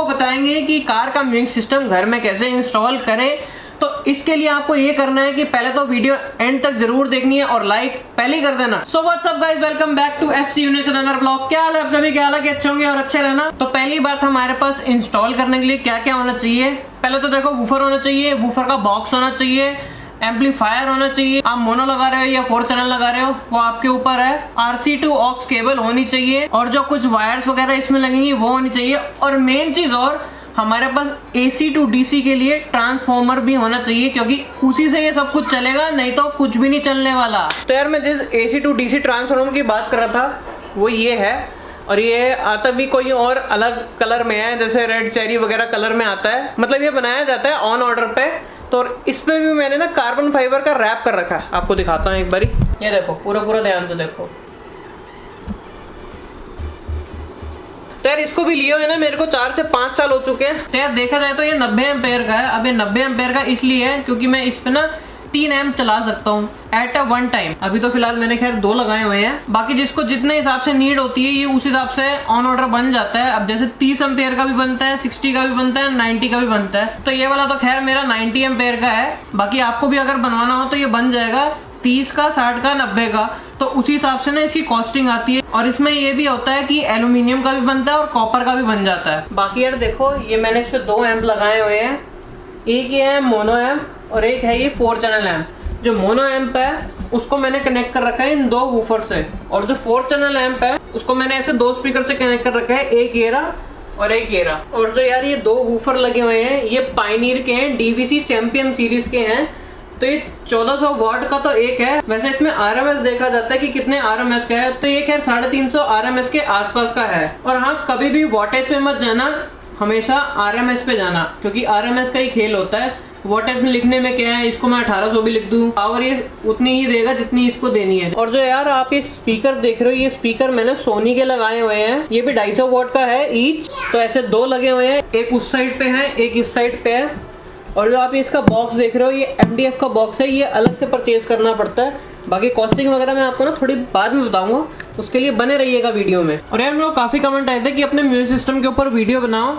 आपको बताएंगे कि कार का म्यूजिक सिस्टम घर में कैसे इंस्टॉल करें। तो इसके लिए आपको ये करना है कि पहले तो वीडियो एंड तक जरूर देखनी है और लाइक पहले ही कर देना। So what's up guys, welcome back to HC units another blog. क्या हाल है आप सभी? क्या हाल है कि अच्छे होंगे और अच्छे रहना। तो पहली बात हमारे पास इंस्टॉल करने के लिए क्या क्या होना चाहिए। पहले तो देखो वूफर होना चाहिए, वूफर का बॉक्स होना चाहिए, एम्पलीफायर होना चाहिए। आप मोनो लगा रहे हो या 4 चैनल लगा रहे हो वो आपके ऊपर है। RC to aux केबल होनी चाहिए और जो कुछ वायर्स वगैरह इसमें लगेंगी वो होनी चाहिए। और मेन चीज और हमारे पास AC to DC के लिए ट्रांसफॉर्मर भी होना चाहिए, क्योंकि उसी से ये सब कुछ चलेगा, नहीं तो कुछ भी नहीं चलने वाला। तो यार मैं जिस AC to DC ट्रांसफॉर्मर की बात कर रहा था वो ये है, और ये आता भी कोई और अलग कलर में है, जैसे रेड चेरी वगैरह कलर में आता है। मतलब ये बनाया जाता है ऑन ऑर्डर पे। तो इस पे भी मैंने ना कार्बन फाइबर का रैप कर रखा है, आपको दिखाता हूँ एक बारी। ये देखो, पूरा ध्यान से देखो। तो यार इसको भी लिए हुए ना मेरे को 4 से 5 साल हो चुके हैं। तो यार देखा जाए तो ये 90 एम्पेयर का है। अब ये 90 एम्पेयर का इसलिए है क्योंकि मैं इस पे ना 3 एम्प चला सकता हूँ एट अ वन टाइम। अभी तो फिलहाल मैंने खैर 2 लगाए हुए हैं, बाकी जिसको जितने हिसाब से नीड होती है ये उस हिसाब से ऑन ऑर्डर बन जाता है। अब जैसे 30 एम्पेयर का भी बनता है, 60 का भी बनता है, 90 का भी बनता है। तो ये वाला तो खैर मेरा 90 एम्पेयर का है। बाकी आपको भी अगर बनवाना हो तो ये बन जाएगा 30 का, 60 का, 90 का। तो उसी हिसाब से ना इसकी कॉस्टिंग आती है। और इसमें ये भी होता है कि एल्यूमिनियम का भी बनता है और कॉपर का भी बन जाता है। बाकी यार देखो, ये मैंने इस पे 2 एम्प लगाए हुए हैं। एक ये है मोनो एम्प और एक है ये 4 चैनल एम्प। जो मोनो एम्प है उसको मैंने कनेक्ट कर रखा है इन 2 वूफर से, और जो 4 चैनल एम्प है उसको मैंने ऐसे 2 स्पीकर से कनेक्ट कर रखा है, एक ये रहा और एक ये रहा। और जो यार ये 2 वूफर लगे हुए हैं ये पायनियर के हैं, DVC चैंपियन सीरीज के हैं। तो ये 1400 वाट का तो एक है। वैसे इसमें RMS देखा जाता है कि कितने RMS का है, तो ये खैर 350 RMS के आसपास का है। और हाँ, कभी भी वॉटेज पे मत जाना, हमेशा RMS पे जाना, क्योंकि RMS का ही खेल होता है। वॉटेज में लिखने में क्या है, इसको मैं 1800 भी लिख दूं, पावर ये उतनी ही देगा जितनी इसको देनी है। और जो यार आप ये स्पीकर देख रहे हो, ये स्पीकर मैंने सोनी के लगाए हुए हैं। ये भी 250 वाट का है ईच। तो ऐसे 2 लगे हुए हैं, एक उस साइड पे है, एक इस साइड पे है। और जो आप इसका बॉक्स देख रहे हो ये MDF का बॉक्स है, ये अलग से परचेज करना पड़ता है। बाकी कॉस्टिंग वगैरह मैं आपको ना थोड़ी बाद में बताऊंगा, उसके लिए बने रहिएगा वीडियो में। और यार मेरे को काफ़ी कमेंट आए थे कि अपने म्यूजिक सिस्टम के ऊपर वीडियो बनाओ,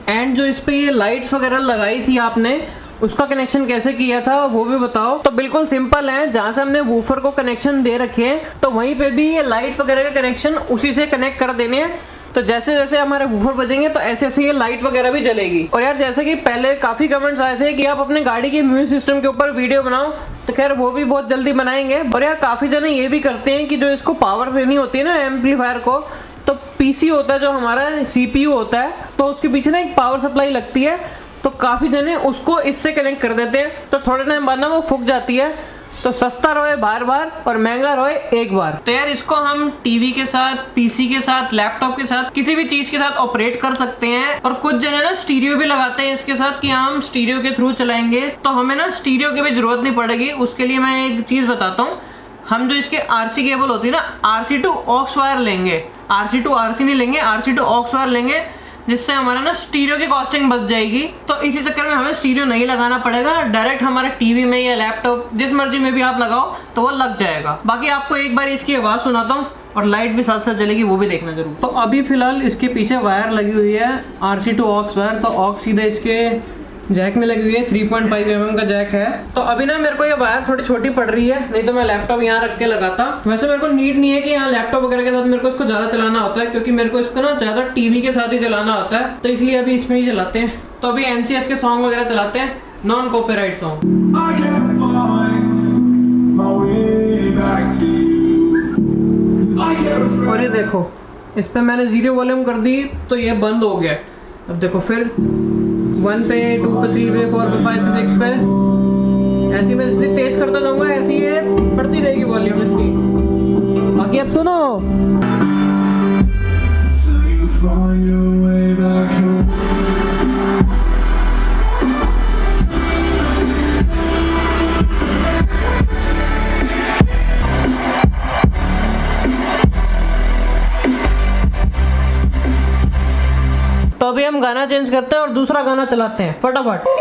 एंड जो इस पे ये लाइट्स वगैरह लगाई थी आपने उसका कनेक्शन कैसे किया था वो भी बताओ। तो बिल्कुल सिंपल है, जहाँ से हमने वूफर को कनेक्शन दे रखे हैं तो वहीं पे भी ये लाइट वगैरह का कनेक्शन उसी से कनेक्ट कर देने हैं। तो जैसे जैसे हमारे वूफर बजेंगे तो ऐसे ऐसे ये लाइट वगैरह भी जलेगी। और यार जैसे कि पहले काफी कमेंट्स आए थे कि आप अपने गाड़ी के म्यूजिक सिस्टम के ऊपर वीडियो बनाओ, तो खैर वो भी बहुत जल्दी बनाएंगे। और यार काफी जने ये भी करते हैं कि जो इसको पावर देनी होती है ना एम्पलीफायर को, तो PC होता है जो हमारा CPU होता है, तो उसके पीछे ना एक पावर सप्लाई लगती है, तो काफी जने उसको इससे कनेक्ट कर देते हैं। तो थोड़े टाइम बाद ना वो फूक जाती है। तो सस्ता रोए बार बार और महंगा रोए एक बार। तो यार इसको हम टीवी के साथ, PC के साथ, लैपटॉप के साथ, किसी भी चीज के साथ ऑपरेट कर सकते हैं। और कुछ जने ना स्टीरियो भी लगाते हैं इसके साथ कि हम स्टीरियो के थ्रू चलाएंगे, तो हमें ना स्टीरियो की भी जरूरत नहीं पड़ेगी। उसके लिए मैं एक चीज बताता हूँ, हम जो इसके RC केबल होती है ना, RC to aux वायर लेंगे, RC to RC नहीं लेंगे, RC to aux वायर लेंगे, जिससे हमारा ना स्टीरियो की कॉस्टिंग बच जाएगी। तो इसी चक्कर में हमें स्टीरियो नहीं लगाना पड़ेगा, डायरेक्ट हमारे टीवी में या लैपटॉप जिस मर्जी में भी आप लगाओ तो वो लग जाएगा। बाकी आपको एक बार इसकी आवाज़ सुनाता हूँ और लाइट भी साथ साथ जलेगी, वो भी देखना जरूर। तो अभी फिलहाल इसके पीछे वायर लगी हुई है RC to aux वायर। तो aux सीधे इसके जैक में लगी हुई है, 3.5 mm का जैक है। तो अभी ना मेरे को ये वायर थोड़ी छोटी पड़ रही है, नहीं तो मैं लैपटॉप यहाँ रख के लगाता। वैसे मेरे को नीड नहीं है कि यहाँ लैपटॉप वगैरह के साथ मेरे को इसको ज़्यादा चलाना होता है, क्योंकि मेरे को इसको ना ज़्यादा टीवी के साथ ही चलाना होता है, तो इसलिए अभी इसमें ही चलाते हैं। तो अभी NCS के सॉन्ग वगैरह चलाते हैं, नॉन कॉपीराइट सॉन्ग। और ये देखो, इस पर मैंने 0 वॉल्यूम कर दी तो ये बंद हो गया। अब देखो फिर 1 पे, 2 पे, 3 पे, 4 पे, 5 पे, 6 पे, ऐसी मैं जितनी तेज करता जाऊंगा ऐसी ये बढ़ती रहेगी वॉल्यूम इसकी। बाकी अब सुनो। तो अभी हम गाना चेंज करते हैं और दूसरा गाना चलाते हैं फटाफट।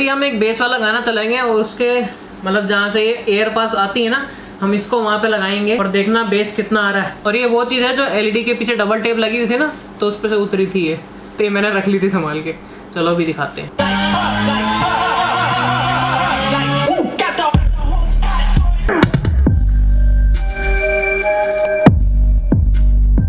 अभी हम एक बेस वाला गाना चलाएंगे और उसके मतलब जहाँ से ये एयर पास आती है ना, हम इसको वहाँ पे लगाएंगे और देखना बेस कितना आ रहा है। और ये वो चीज़ है जो एलईडी के पीछे डबल टेप लगी हुई थी ना, तो उस पर से उतरी थी ये, तो ये मैंने रख ली थी संभाल के। चलो अभी दिखाते हैं।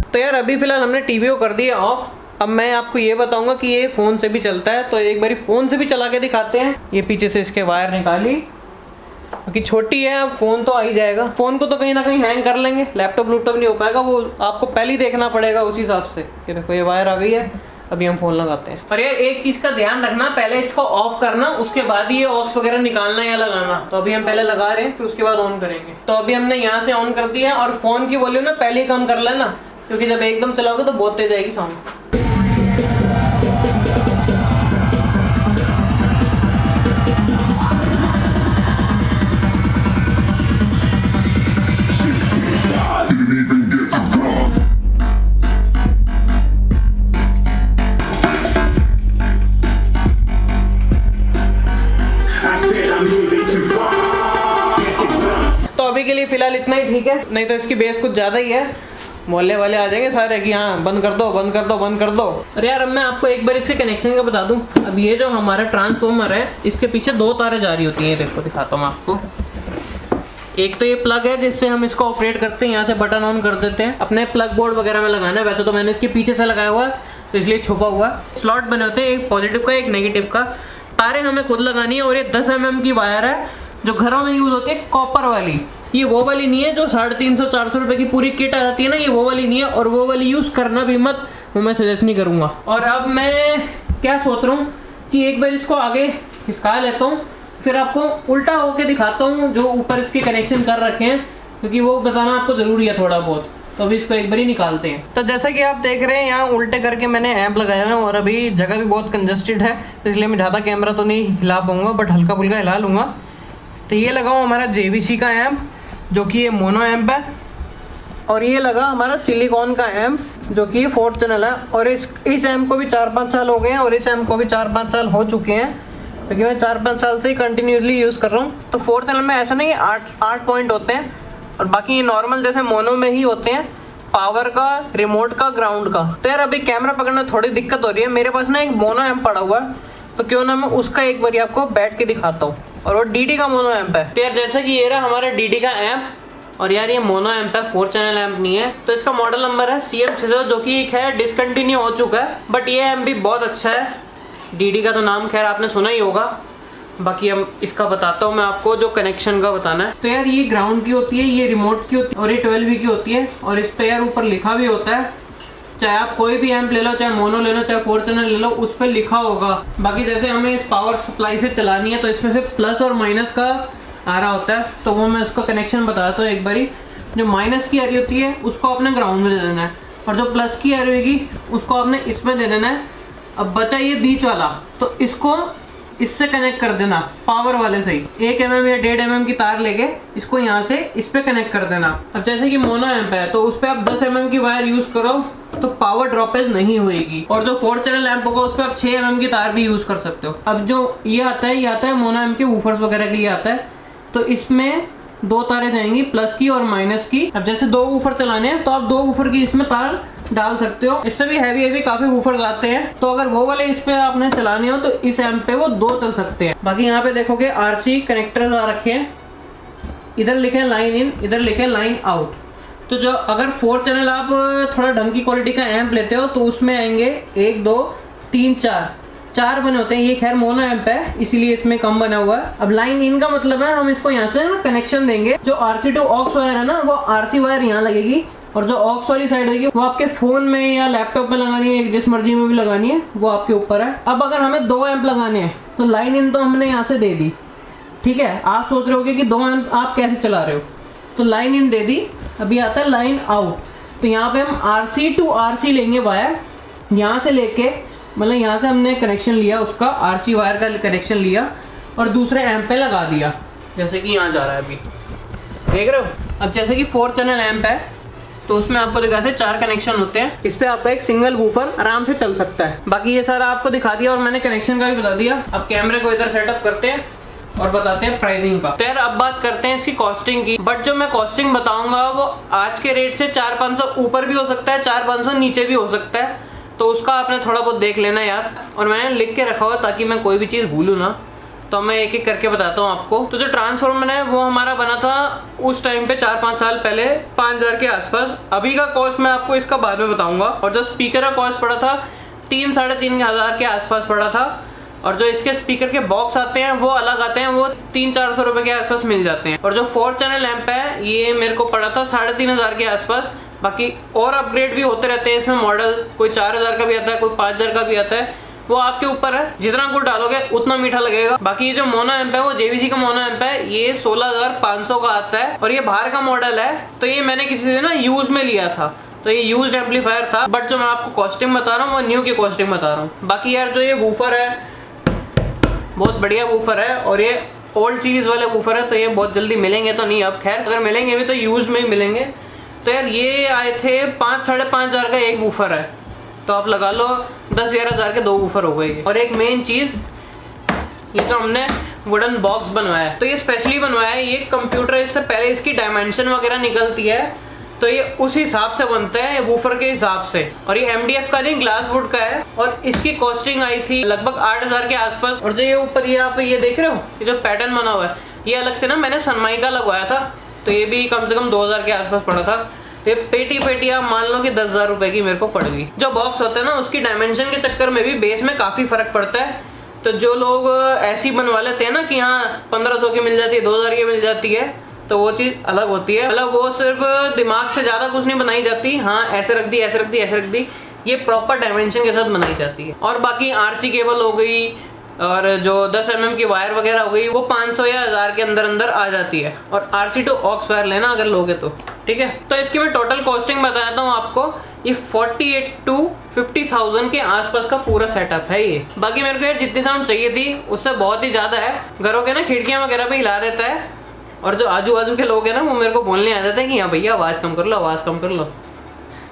तो यार अभी फिलहाल हमने टीवी को कर दिया ऑफ। अब मैं आपको ये बताऊंगा कि ये फ़ोन से भी चलता है, तो एक बारी फ़ोन से भी चला के दिखाते हैं। ये पीछे से इसके वायर निकाली, क्योंकि छोटी है, अब फ़ोन तो आ ही जाएगा। फ़ोन को तो कहीं ना कहीं हैंग कर लेंगे, लैपटॉप नहीं हो पाएगा, वो आपको पहले ही देखना पड़ेगा उस हिसाब से। ये देखो ये वायर आ गई है, अभी हम फ़ोन लगाते हैं। और यार एक चीज़ का ध्यान रखना, पहले इसको ऑफ करना, उसके बाद ही ये ऑक्स वगैरह निकालना या लगाना। तो अभी हम पहले लगा रहे हैं, फिर उसके बाद ऑन करेंगे। तो अभी हमने यहाँ से ऑन कर दिया, और फ़ोन की वॉल्यूम ना पहले ही कम कर लेना, क्योंकि जब एकदम चलाओगे तो बहुत तेज आएगी साउंड। तो अभी के लिए फिलहाल इतना ही ठीक है, नहीं तो इसकी बेस कुछ ज़्यादा ही है। मोहल्ले वाले आ जाएंगे सारे कि हाँ बंद कर दो बंद कर दो बंद कर दो। अरे यार अब मैं आपको एक बार इसके कनेक्शन का बता दूं। अब ये जो हमारा ट्रांसफॉर्मर है, इसके पीछे 2 तारें जा रही होती हैं। देखो दिखाता हूँ आपको। एक तो ये प्लग है जिससे हम इसको ऑपरेट करते हैं, यहाँ से बटन ऑन कर देते हैं। अपने प्लग बोर्ड वगैरह में लगाना है, वैसे तो मैंने इसके पीछे से लगाया हुआ है तो इसलिए छुपा हुआ। स्लॉट बने होते हैं, एक पॉजिटिव का एक नेगेटिव का। तारें हमें खुद लगानी है। और ये 10 mm की वायर है जो घरों में यूज़ होती है, कॉपर वाली। ये वो वाली नहीं है जो 350-400 रुपये की पूरी किट आ जाती है ना, ये वो वाली नहीं है। और वो वाली यूज़ करना भी मत, वो मैं सजेस्ट नहीं करूँगा। और अब मैं क्या सोच रहा हूँ कि एक बार इसको आगे खिसका लेता हूँ, फिर आपको उल्टा होके दिखाता हूँ जो ऊपर इसके कनेक्शन कर रखे हैं, क्योंकि वो बताना आपको ज़रूरी है थोड़ा बहुत। तो अभी इसको एक बार ही निकालते हैं। तो जैसा कि आप देख रहे हैं, यहाँ उल्टे करके मैंने ऐप लगाया है, और अभी जगह भी बहुत कंजस्टेड है, इसलिए मैं ज़्यादा कैमरा तो नहीं हिला पाऊँगा, बट हल्का फुल्का हिला लूँगा। तो ये लगाओ हमारा JVC का ऐप, जो कि ये मोनो ऐप है। और ये लगा हमारा सिलिकॉन का ऐप, जो कि ये 4 चैनल है। और इस ऐप को भी 4-5 साल हो गए हैं, और इस ऐप को भी 4-5 साल हो चुके हैं, क्योंकि मैं 4-5 साल से ही कंटिन्यूसली यूज़ कर रहा हूँ। तो 4 चैनल में ऐसा नहीं है, 8 पॉइंट होते हैं, और बाकी ये नॉर्मल जैसे मोनो में ही होते हैं, पावर का, रिमोट का, ग्राउंड का। तो यार अभी कैमरा पकड़ने में थोड़ी दिक्कत हो रही है। मेरे पास ना एक मोनो ऐप पड़ा हुआ है, तो क्यों ना मैं उसका एक बार आपको बैठ के दिखाता हूँ। और वो DD का मोनो ऐप है। तो यार जैसा कि ये रहा हमारा DD का ऐप, और यार ये मोनो ऐप है, 4 चैनल ऐप नहीं है। तो इसका मॉडल नंबर है CM600, जो कि एक है डिसकंटिन्यू हो चुका है, बट ये ऐप भी बहुत अच्छा है। DD का तो नाम खैर आपने सुना ही होगा। बाकी हम इसका बताता हूँ मैं आपको, जो कनेक्शन का बताना है। तो यार ये ग्राउंड की होती है, ये रिमोट की होती है, और ये 12V की होती है। और इस पर यार ऊपर लिखा भी होता है, चाहे आप कोई भी ऐप ले लो, चाहे मोनो ले लो, चाहे 4 चैनल ले लो, उस पर लिखा होगा। बाकी जैसे हमें इस पावर सप्लाई से चलानी है, तो इसमें से प्लस और माइनस का आ रहा होता है, तो वो मैं उसका कनेक्शन बताता हूँ एक बारी। जो माइनस की आ रही होती है उसको आपने ग्राउंड में दे देना है, और जो प्लस की आ रही होगी उसको आपने इसमें दे देना है। अब बचा ये बीच वाला, तो इसको इससे कनेक्ट कर देना पावर वाले से ही। 1 mm या 1.5 mm की तार लेके इसको यहाँ से इस पे कनेक्ट कर देना। अब जैसे कि मोनो ऐप है, तो उस पर आप 10 mm की वायर यूज़ करो तो पावर ड्रॉपेज नहीं होएगी। और जो 4 चैनल ऐप होगा उस पर आप 6 mm की तार भी यूज़ कर सकते हो। अब जो ये आता है मोनो ऐप के वूफर्स वगैरह के लिए आता है, तो इसमें 2 तारें जाएंगी, प्लस की और माइनस की। अब जैसे 2 वूफर चलाने हैं, तो आप 2 वूफर की इसमें तार डाल सकते हो। इससे भी हैवी काफ़ी वूफर्स आते हैं, तो अगर वो वाले इस पे आपने चलाने हो तो इस ऐप पे वो 2 चल सकते हैं। बाकी यहाँ पे देखोगे RC कनेक्टर्स आ रखे हैं, इधर लिखे हैं लाइन इन, इधर लिखे हैं लाइन आउट। तो जो अगर 4 चैनल आप थोड़ा ढंग की क्वालिटी का ऐप लेते हो, तो उसमें आएंगे 1 2 3 4 बने होते हैं। ये खैर मोनो ऐप है, इसीलिए इसमें कम बना हुआ है। अब लाइन इन का मतलब है हम इसको यहाँ से ना कनेक्शन देंगे। जो RC टू ऑक्स वायर है ना, वो RC वायर यहाँ लगेगी, और जो ऑक्स वाली साइड होगी वो आपके फ़ोन में या लैपटॉप में लगानी है, जिस मर्जी में भी लगानी है, वो आपके ऊपर है। अब अगर हमें 2 ऐप लगाने हैं, तो लाइन इन तो हमने यहाँ से दे दी, ठीक है। आप सोच रहे होगे कि 2 ऐप आप कैसे चला रहे हो, तो लाइन इन दे दी। अभी आता है लाइन आउट, तो यहाँ पे हम RC टू RC लेंगे वायर, यहाँ से लेके मतलब यहाँ से हमने कनेक्शन लिया, उसका RC वायर का कनेक्शन लिया और दूसरे ऐप पे लगा दिया, जैसे कि यहाँ जा रहा है अभी, देख रहे हो। अब जैसे कि 4 चैनल ऐप है, तो उसमें आपको दिखाते हैं 4 कनेक्शन होते हैं। इस पे आपका एक सिंगल वूफर आराम से चल सकता है। बाकी ये सारा आपको दिखा दिया और मैंने कनेक्शन का भी बता दिया। अब कैमरे को इधर सेटअप करते हैं और बताते हैं प्राइसिंग का। तो यार अब बात करते हैं इसकी कॉस्टिंग की। बट जो मैं कॉस्टिंग बताऊंगा वो आज के रेट से 400-500 ऊपर भी हो सकता है, 400-500 नीचे भी हो सकता है, तो उसका आपने थोड़ा बहुत देख लेना यार। और मैंने लिख के रखा हुआ ताकि मैं कोई भी चीज़ भूलूँ ना, तो मैं एक एक करके बताता हूँ आपको। तो जो ट्रांसफॉर्मर है वो हमारा बना था उस टाइम पे 4-5 साल पहले 5000 के आसपास। अभी का कॉस्ट मैं आपको इसका बाद में बताऊंगा। और जो स्पीकर का कॉस्ट पड़ा था 3-3.5 हज़ार के आसपास पड़ा था। और जो इसके स्पीकर के बॉक्स आते हैं वो अलग आते हैं, वो 300-400 रुपए के आसपास मिल जाते हैं। और जो 4 चैनल लैंप है ये मेरे को पड़ा था 3500 के आसपास। बाकी और अपग्रेड भी होते रहते हैं इसमें मॉडल, कोई 4000 का भी आता है, कोई 5000 का भी आता है, वो आपके ऊपर है। जितना गुड़ डालोगे उतना मीठा लगेगा। बाकी ये जो मोनो एम्प है वो JVC का मोनो एम्प है, ये 16500 का आता है और ये बाहर का मॉडल है। तो ये मैंने किसी से ना यूज में लिया था, तो ये यूज्ड एम्पलीफायर था। बट जो मैं आपको कॉस्टिंग बता रहा हूँ वो न्यू की कॉस्टिंग बता रहा हूँ। बाकी यार जो ये वूफर है बहुत बढ़िया वूफर है और ये ओल्ड सीरीज वाले वूफर है, तो ये बहुत जल्दी मिलेंगे तो नहीं, अब खैर अगर मिलेंगे भी तो यूज में ही मिलेंगे। तो यार ये आए थे 5-5.5 का एक वूफर है, तो आप लगा लो 10-11 हज़ार के 2 वूफर हो गए। और एक मेन चीज़, ये तो हमने वुडन बॉक्स बनवाया है, तो ये स्पेशली बनवाया है। ये कंप्यूटर इससे पहले इसकी डायमेंशन वगैरह निकलती है, तो ये उस हिसाब से बनता है वूफर के हिसाब से। और ये MDF का नहीं, ग्लास वुड का है और इसकी कॉस्टिंग आई थी लगभग 8000 के आसपास। और जो ये ऊपर ये आप ये देख रहे हो, ये जो पैटर्न बना हुआ है ये अलग से ना मैंने सनमाइका लगवाया था, तो ये भी कम से कम 2000 के आसपास पड़ा था। तो ये पेटी आप मान लो कि 10,000 रुपए की मेरे को पड़ गई। जो बॉक्स होता है ना उसकी डायमेंशन के चक्कर में भी बेस में काफ़ी फर्क पड़ता है। तो जो लोग ऐसी बनवा लेते हैं ना कि हाँ 1500 की मिल जाती है, 2000 की मिल जाती है, तो वो चीज़ अलग होती है। मतलब वो सिर्फ दिमाग से ज़्यादा कुछ नहीं बनाई जाती, हाँ ऐसे रख दी ऐसे रख दी ऐसे रख दी, ये प्रॉपर डायमेंशन के साथ बनाई जाती है। और बाकी RC केबल हो गई और जो 10 mm की वायर वगैरह हो गई वो 500 या 1000 के अंदर अंदर आ जाती है। और RC to aux वायर लेना अगर लोगे तो ठीक है। तो इसकी मैं टोटल कॉस्टिंग बताता हूँ आपको, ये 48 to 50,000 के आसपास का पूरा सेटअप है ये। बाकी मेरे को यार जितनी साउंड चाहिए थी उससे बहुत ही ज़्यादा है। घरों के ना खिड़कियाँ वगैरह पे हिला देता है और जो आजू बाजू के लोग हैं ना वो मेरे को बोलने आ जाते हैं कि हाँ भैया आवाज़ कम कर लो, आवाज़ कम कर लो।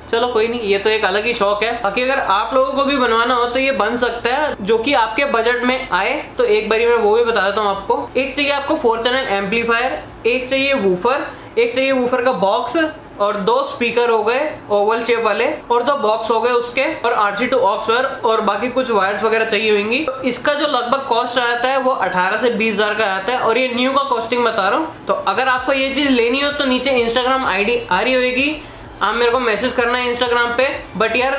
चलो कोई नहीं, ये तो एक अलग ही शौक है। बाकी अगर आप लोगों को भी बनवाना हो तो ये बन सकता है, जो कि आपके बजट में आए। तो एक बारी मैं वो भी बता देता हूँ आपको। एक चाहिए आपको 4 चैनल एम्पलीफायर, एक चाहिए वूफर, एक चाहिए वूफर का बॉक्स और 2 स्पीकर हो गए ओवल शेप वाले और 2 बॉक्स हो गए उसके, और RC to aux वायर और बाकी कुछ वायर्स वगैरह चाहिए होंगी। तो इसका जो लगभग कॉस्ट आता है वो 18 से 20 हज़ार का आता है। और ये न्यू का कॉस्टिंग बता रहा हूँ। तो अगर आपको ये चीज़ लेनी हो तो नीचे Instagram ID आ रही होगी, आप मेरे को मैसेज करना है Instagram पे। बट यार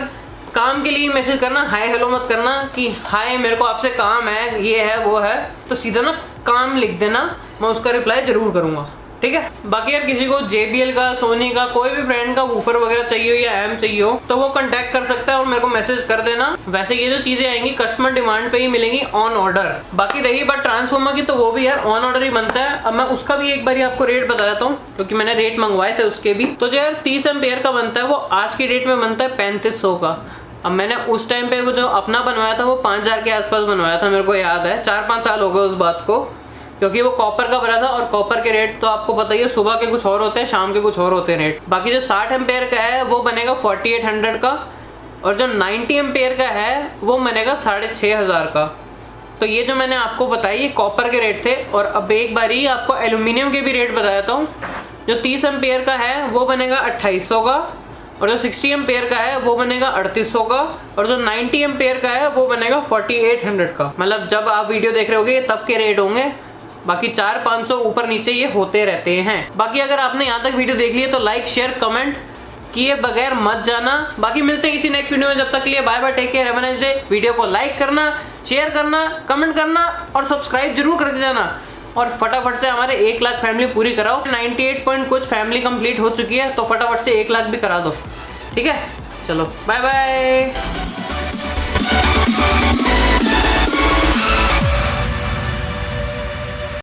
काम के लिए मैसेज करना, हाय हेलो मत करना कि हाय मेरे को आपसे काम है, ये है वो है, तो सीधा ना काम लिख देना, मैं उसका रिप्लाई जरूर करूँगा, ठीक है। बाकी यार किसी को JBL का, सोनी का, कोई भी ब्रांड का वूफर वगैरह चाहिए हो या एम चाहिए हो तो वो कांटेक्ट कर सकता है और मेरे को मैसेज कर देना। वैसे ये जो चीजें आएंगी कस्टमर डिमांड पे ही मिलेंगी, ऑन ऑर्डर। बाकी रही बात ट्रांसफॉर्मर की, तो वो भी यार ऑन ऑर्डर ही बनता है। अब मैं उसका भी एक बार आपको रेट बता देता हूँ क्योंकि मैंने रेट मंगवाए थे उसके भी। तो जो यार 30 एम्पेयर का बनता है वो आज की डेट में बनता है 3500 का। अब मैंने उस टाइम पे वो जो अपना बनवाया था वो 5000 के आसपास बनवाया था, मेरे को याद है। 4-5 साल हो गए उस बात को, क्योंकि वो कॉपर का बना था और कॉपर के रेट तो आपको पता ही है, सुबह के कुछ और होते हैं, शाम के कुछ और होते हैं रेट। बाकी जो 60 एम्पेयर का है वो बनेगा 4800 का और जो 90 एम्पेयर का है वो बनेगा 6500 का। तो ये जो मैंने आपको बताई ये कॉपर के रेट थे। और अब एक बारी आपको एल्यूमिनियम के भी रेट बताता हूँ। जो 30 एम्पेयर का है वो बनेगा 2800 का और जो 60 एम्पेयर का है वो बनेगा 3800 का और जो 90 एम्पेयर का है वो बनेगा 4800 का। मतलब जब आप वीडियो देख रहे होगे तब के रेट होंगे। बाकी 400-500 ऊपर नीचे ये होते रहते हैं। बाकी अगर आपने यहाँ तक वीडियो देख ली है तो लाइक शेयर कमेंट किए बगैर मत जाना। बाकी मिलते हैं किसी नेक्स्ट वीडियो में, जब तक के लिए bye bye, take care, have a nice day. Video को लाइक करना, शेयर करना, कमेंट करना और सब्सक्राइब जरूर करके जाना। और फटाफट से हमारे 1 लाख फैमिली पूरी कराओ। 98 पॉइंट कुछ फैमिली कंप्लीट हो चुकी है, तो फटाफट से 1 लाख भी करा दो, ठीक है। चलो बाय बाय।